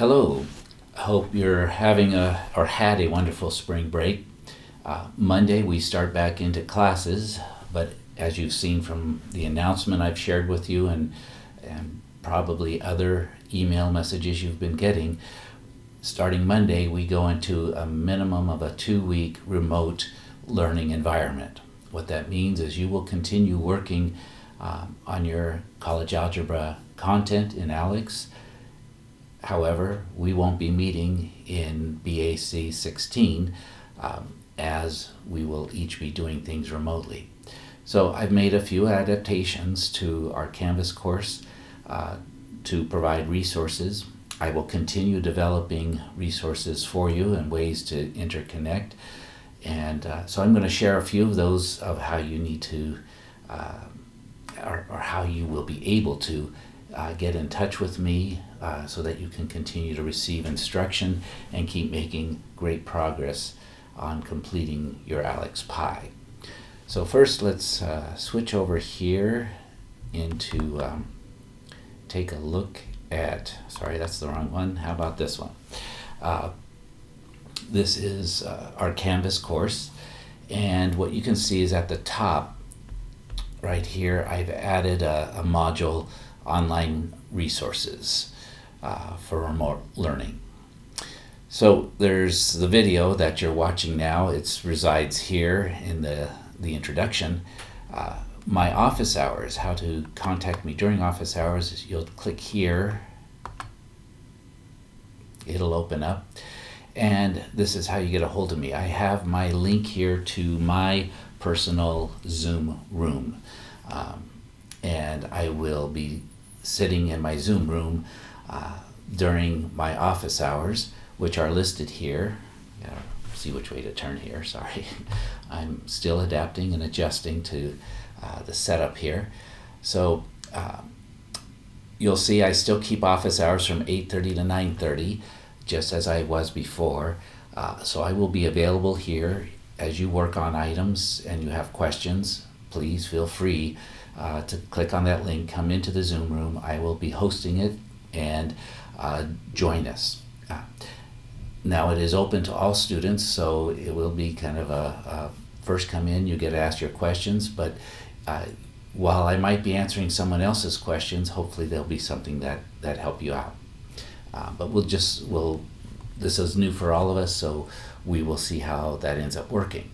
Hello. Hope you're having or had a wonderful spring break. Monday we start back into classes, but as you've seen from the announcement I've shared with you and probably other email messages you've been getting, starting Monday we go into a minimum of a 2-week remote learning environment. What that means is you will continue working on your college algebra content in ALEX. However, we won't be meeting in BAC 16 as we will each be doing things remotely. So I've made a few adaptations to our Canvas course to provide resources. I will continue developing resources for you and ways to interconnect. And so I'm going to share a few of those of how you need to, or how you will be able to get in touch with me so that you can continue to receive instruction and keep making great progress on completing your ALEX Pi. So first let's switch over here into take a look at, sorry that's the wrong one, how about this one? This is our Canvas course, and what you can see is at the top right here I've added a module, online resources for remote learning. So there's the video that you're watching now. It resides here in the introduction. My office hours, how to contact me during office hours, is you'll click here. It'll open up. And this is how you get a hold of me. I have my link here to my personal Zoom room. And I will be sitting in my Zoom room during my office hours, which are listed here. See which way to turn here, sorry. I'm still adapting and adjusting to the setup here. So you'll see I still keep office hours from 8:30 to 9:30, just as I was before. So I will be available here as you work on items and you have questions. Please feel free to click on that link, come into the Zoom room. I will be hosting it, and join us. Now it is open to all students, so it will be kind of a first come in, you get asked your questions, but while I might be answering someone else's questions, hopefully there'll be something that help you out. But this is new for all of us, so we will see how that ends up working.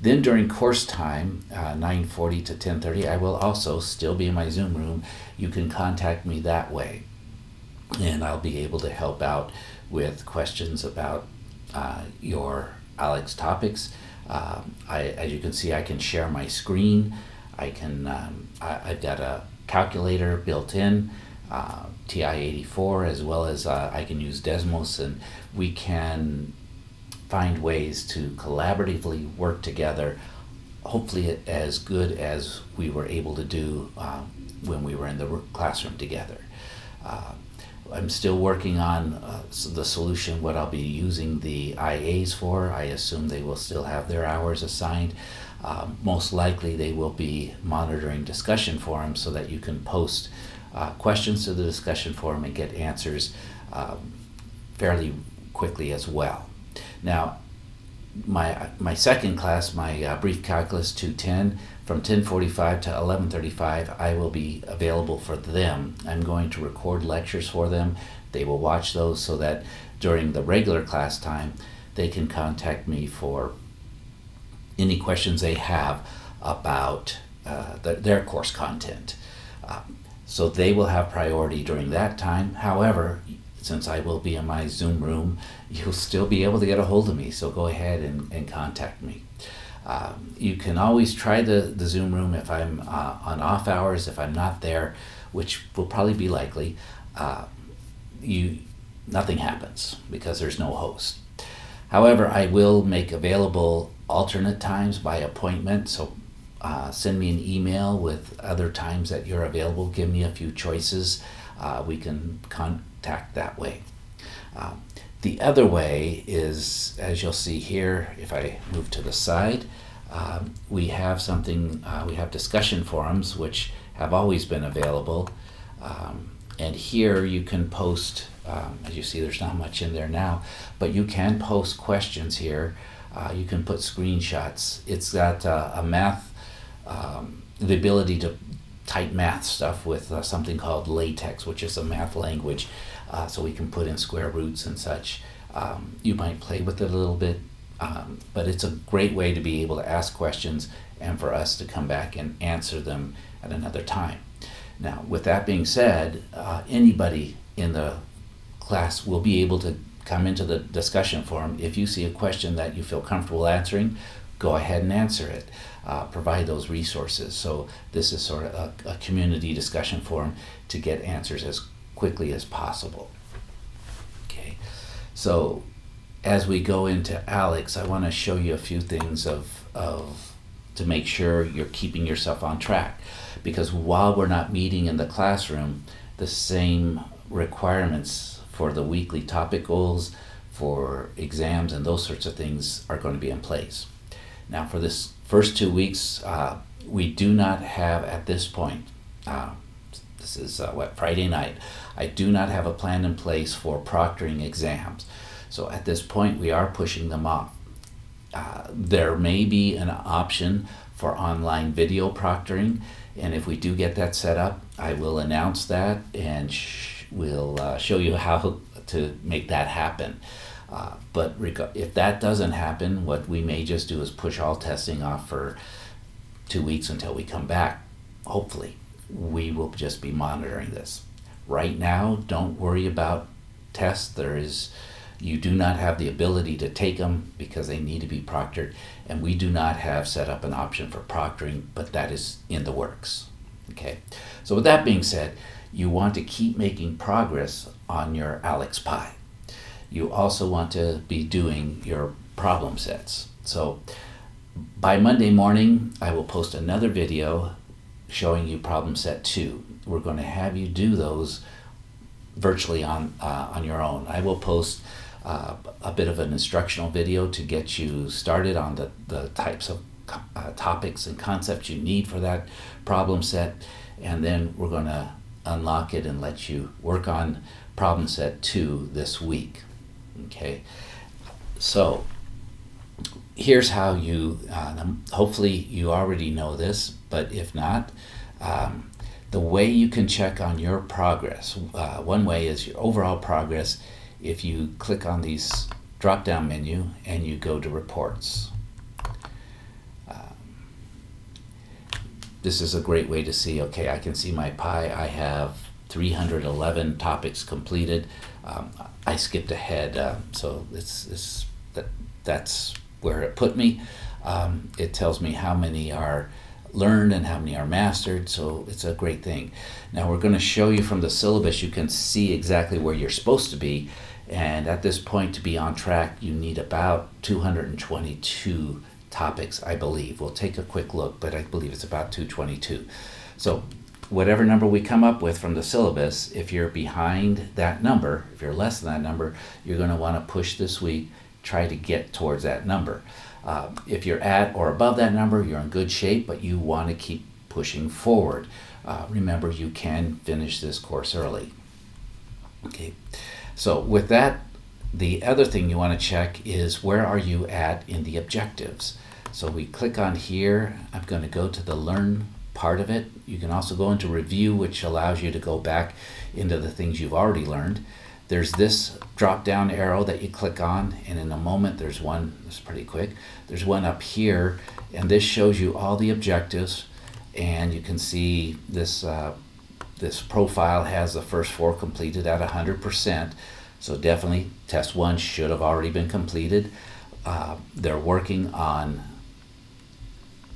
Then during course time, 9:40 to 10:30, I will also still be in my Zoom room. You can contact me that way, and I'll be able to help out with questions about your ALEX topics. As you can see, I can share my screen. I've got a calculator built in, TI-84, as well as I can use Desmos, and we can find ways to collaboratively work together, hopefully as good as we were able to do when we were in the classroom together. I'm still working on the solution, what I'll be using the IAs for. I assume they will still have their hours assigned. Most likely they will be monitoring discussion forums so that you can post questions to the discussion forum and get answers fairly quickly as well. Now, my second class, my brief calculus 210, from 10:45 to 11:35, I will be available for them. I'm going to record lectures for them. They will watch those so that during the regular class time, they can contact me for any questions they have about their course content. So they will have priority during that time. However, since I will be in my Zoom room, you'll still be able to get a hold of me, so go ahead and contact me. You can always try the Zoom room if I'm on off hours. If I'm not there, which will probably be likely, nothing happens because there's no host. However, I will make available alternate times by appointment, so send me an email with other times that you're available. Give me a few choices. We can contact that way. The other way is, as you'll see here, if I move to the side, we have something, we have discussion forums which have always been available. And here you can post, as you see, there's not much in there now, but you can post questions here. You can put screenshots. It's got a math, the ability to type math stuff with something called LaTeX, which is a math language. So we can put in square roots and such. You might play with it a little bit, but it's a great way to be able to ask questions and for us to come back and answer them at another time. Now, with that being said, anybody in the class will be able to come into the discussion forum. If you see a question that you feel comfortable answering, go ahead and answer it. Provide those resources. So this is sort of a community discussion forum to get answers as quickly as possible. Okay, so as we go into Alex, I want to show you a few things to make sure you're keeping yourself on track. Because while we're not meeting in the classroom, the same requirements for the weekly topic goals, for exams and those sorts of things are going to be in place. Now for this first 2 weeks, we do not have at this point, this is Friday night, I do not have a plan in place for proctoring exams. So at this point we are pushing them off. There may be an option for online video proctoring, and if we do get that set up, I will announce that and we'll show you how to make that happen. But if that doesn't happen, what we may just do is push all testing off for 2 weeks until we come back. Hopefully, we will just be monitoring this. Right now, don't worry about tests. You do not have the ability to take them because they need to be proctored, and we do not have set up an option for proctoring, but that is in the works. Okay, so with that being said, you want to keep making progress on your Alex Pie. You also want to be doing your problem sets. So by Monday morning, I will post another video showing you problem set 2. We're going to have you do those virtually on your own. I will post a bit of an instructional video to get you started on the types of topics and concepts you need for that problem set, and then we're going to unlock it and let you work on problem set 2 this week. Okay, so here's how you, hopefully you already know this, but if not, the way you can check on your progress, one way is your overall progress. If you click on these drop-down menu and you go to reports. This is a great way to see, okay, I can see my pie. I have 311 topics completed. I skipped ahead, so that's where it put me. It tells me how many are learned and how many are mastered, so it's a great thing. Now we're going to show you from the syllabus, you can see exactly where you're supposed to be, and at this point to be on track you need about 222 topics, I believe. We'll take a quick look, but I believe it's about 222. So whatever number we come up with from the syllabus, if you're behind that number, if you're less than that number, you're going to want to push this week, try to get towards that number. If you're at or above that number, you're in good shape, but you want to keep pushing forward. Remember, you can finish this course early. Okay, so with that, the other thing you want to check is where are you at in the objectives. So we click on here. I'm going to go to the Learn part of it. You can also go into Review, which allows you to go back into the things you've already learned. There's this drop-down arrow that you click on, and in a moment there's one, it's pretty quick, there's one up here, and this shows you all the objectives, and you can see this this profile has the first 4 completed at 100%, so definitely test 1 should have already been completed. They're working on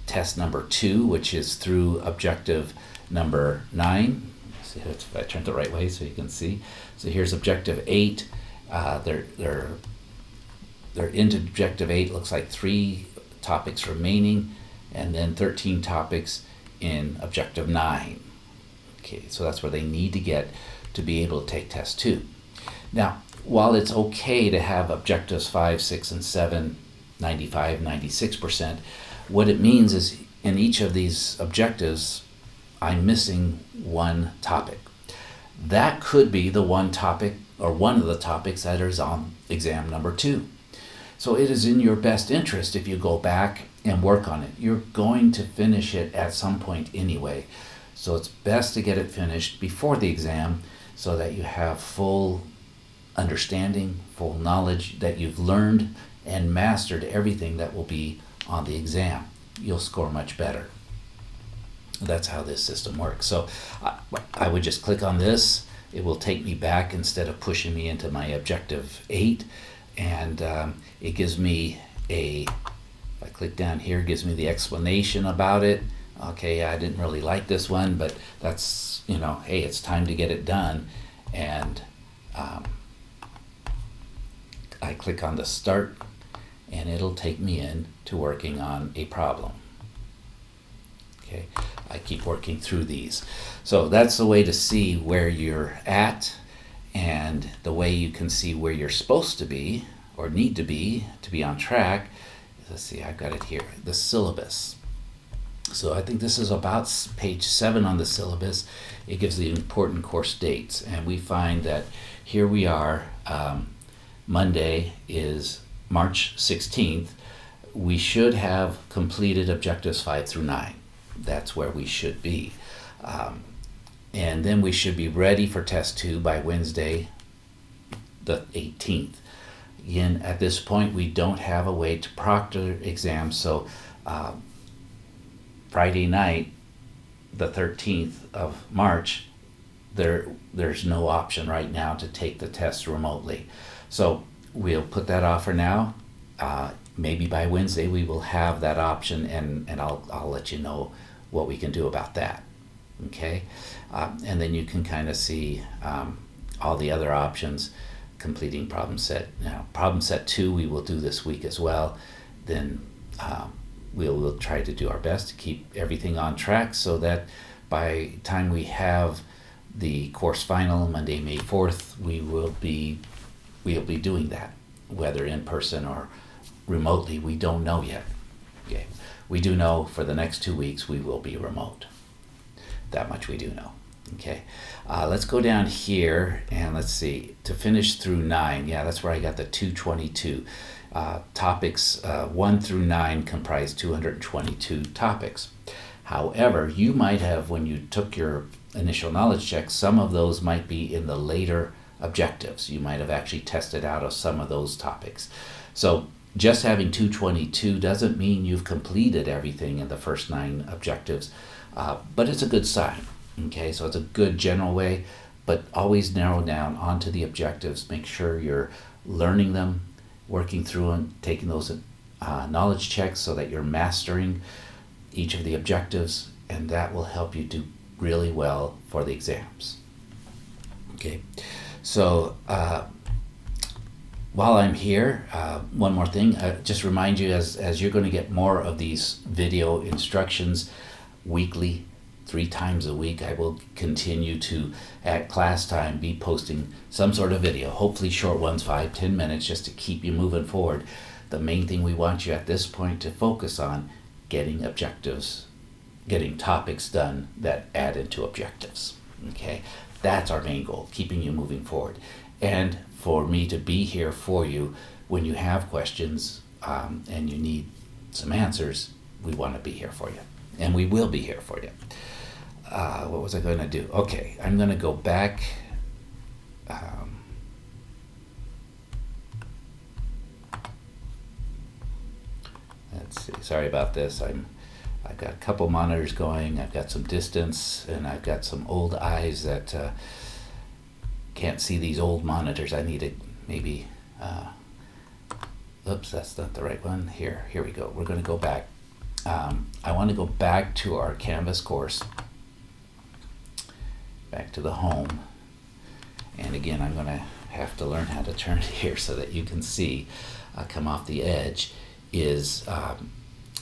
test number 2, which is through objective number 9. See if I turn it the right way so you can see. So here's objective 8. They're into objective 8. Looks like 3 topics remaining, and then 13 topics in objective 9. Okay, so that's where they need to get to be able to take test 2. Now, while it's okay to have objectives 5, 6, and 7, 95, 96%, what it means is in each of these objectives, I'm missing one topic. that could be the one topic or one of the topics that is on exam number 2. So it is in your best interest if you go back and work on it. You're going to finish it at some point anyway. So it's best to get it finished before the exam so that you have full understanding, full knowledge, that you've learned and mastered everything that will be on the exam. You'll score much better. That's how this system works. So I would just click on this. It will take me back instead of pushing me into my objective 8. And it gives me if I click down here, it gives me the explanation about it. Okay, I didn't really like this one, but that's, hey, it's time to get it done. And I click on the start, and it'll take me in to working on a problem. Okay, I keep working through these. So that's the way to see where you're at, and the way you can see where you're supposed to be or need to be on track. Let's see, I've got it here, the syllabus. So I think this is about page 7 on the syllabus. It gives the important course dates, and we find that here we are, Monday is March 16th. We should have completed objectives 5 through 9. That's where we should be. And then we should be ready for test 2 by Wednesday the 18th. Again, at this point, we don't have a way to proctor exams, so Friday night, the 13th of March, there's no option right now to take the test remotely. So we'll put that off for now. Maybe by Wednesday we will have that option, and I'll let you know what we can do about that. Okay, and then you can kind of see all the other options. Completing problem set. Now, problem set 2 we will do this week as well. Then we'll try to do our best to keep everything on track so that by the time we have the course final Monday, May 4th, we'll be doing that, whether in person or remotely. We don't know yet. Okay, we do know for the next 2 weeks we will be remote. That much we do know. Okay, let's go down here and let's see, to finish through 9. Yeah, that's where I got the 222. Topics 1 through 9 comprise 222 topics. However, you might have, when you took your initial knowledge check, some of those might be in the later objectives. You might have actually tested out of some of those topics. So just having 222 doesn't mean you've completed everything in the first 9 objectives, but it's a good sign. Okay, so it's a good general way, but always narrow down onto the objectives. Make sure you're learning them, working through them, taking those knowledge checks so that you're mastering each of the objectives, and that will help you do really well for the exams. Okay, so while I'm here, one more thing, just remind you, as you're going to get more of these video instructions weekly, 3 times a week, I will continue to, at class time, be posting some sort of video, hopefully short ones, 5-10 minutes, just to keep you moving forward. The main thing we want you at this point to focus on, getting objectives, getting topics done that add into objectives. Okay, that's our main goal, keeping you moving forward. And for me to be here for you when you have questions and you need some answers, we want to be here for you. And we will be here for you. What was I going to do? Okay, I'm going to go back. Let's see. Sorry about this. I've got a couple monitors going. I've got some distance, and I've got some old eyes that can't see these old monitors. I need to maybe. Oops, that's not the right one. Here we go. We're going to go back. I want to go back to our Canvas course. Back to the home, and again I'm going to have to learn how to turn it here so that you can see, come off the edge, is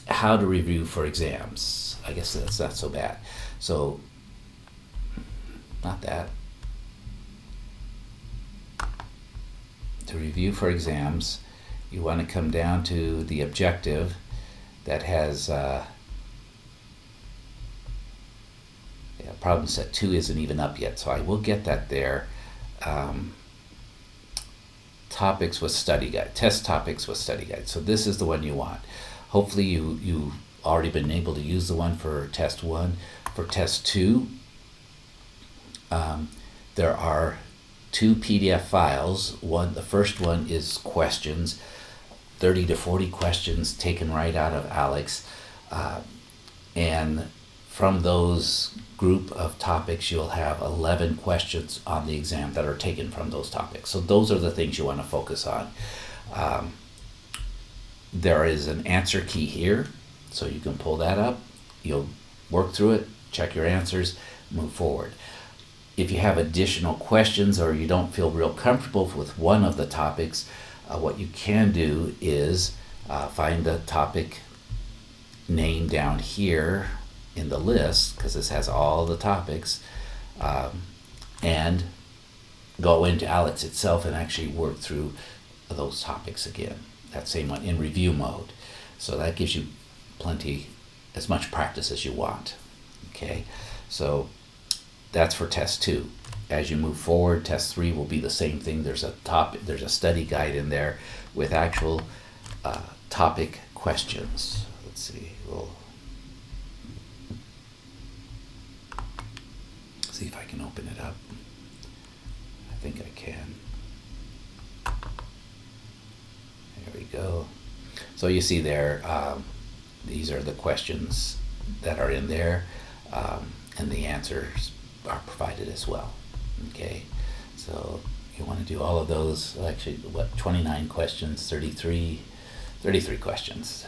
how to review for exams. I guess that's not so bad. So, not that. To review for exams, you want to come down to the objective that has problem set 2 isn't even up yet, so I will get that there. Topics with study guide, test topics with study guide. So this is the one you want. Hopefully you've already been able to use the one for test 1. For test 2, there are 2 PDF files. The first one is questions, 30 to 40 questions taken right out of Alex. And from those group of topics, you'll have 11 questions on the exam that are taken from those topics. So those are the things you want to focus on. There is an answer key here, so you can pull that up. You'll work through it, check your answers, move forward. If you have additional questions or you don't feel real comfortable with one of the topics, what you can do is find the topic name down here in the list, because this has all the topics, and go into Alex itself and actually work through those topics again, that same one in review mode. So that gives you as much practice as you want. Okay, so that's for test 2. As you move forward, test 3 will be the same thing. There's a study guide in there with actual topic questions. Let's see, we'll see if I can open it up. I think I can. There we go. So you see there, these are the questions that are in there, and the answers are provided as well. Okay, so you want to do all of those. Actually, 29 questions, 33 questions.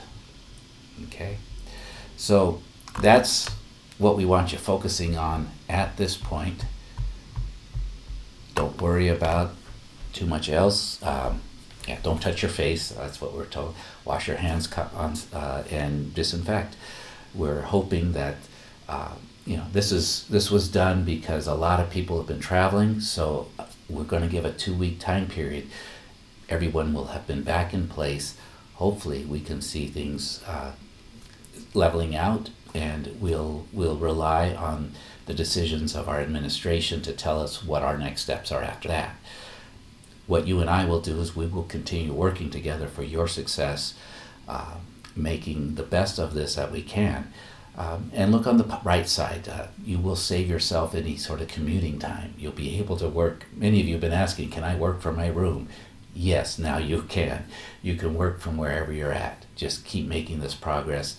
Okay, so that's what we want you focusing on at this point. Don't worry about too much else. Don't touch your face. That's what we're told. Wash your hands and disinfect. We're hoping that this was done because a lot of people have been traveling. So we're going to give a 2-week time period. Everyone will have been back in place. Hopefully, we can see things leveling out, and we'll rely on the decisions of our administration to tell us what our next steps are after that. What you and I will do is we will continue working together for your success, making the best of this that we can. And look on the right side. You will save yourself any sort of commuting time. You'll be able to work. Many of you have been asking, can I work from my room? Yes, now you can. You can work from wherever you're at. Just keep making this progress.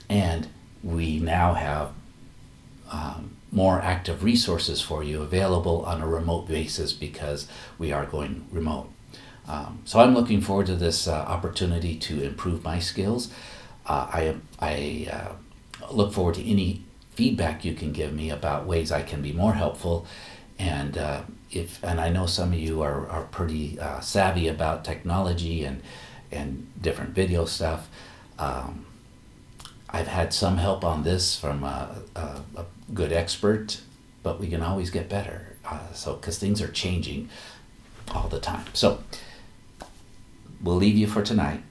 And we now have more active resources for you available on a remote basis because we are going remote. So I'm looking forward to this opportunity to improve my skills. I look forward to any feedback you can give me about ways I can be more helpful. And I know some of you are pretty savvy about technology and different video stuff. I've had some help on this from a good expert, but we can always get better. Because things are changing all the time. So we'll leave you for tonight.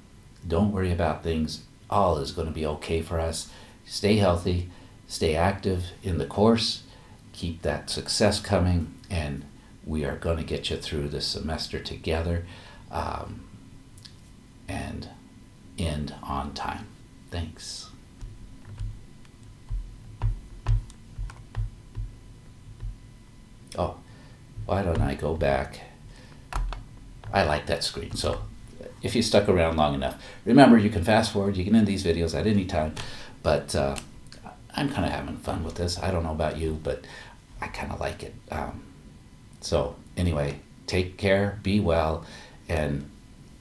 Don't worry about things. All is going to be okay for us. Stay healthy, stay active in the course, keep that success coming, and we are going to get you through this semester together and end on time. Thanks. Oh, why don't I go back? I like that screen, so if you stuck around long enough, remember you can fast forward, you can end these videos at any time, but I'm kind of having fun with this. I don't know about you, but I kind of like it. So anyway, take care, be well, and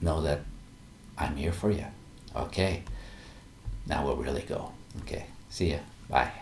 know that I'm here for you. Okay, now we'll really go. Okay, see ya, bye.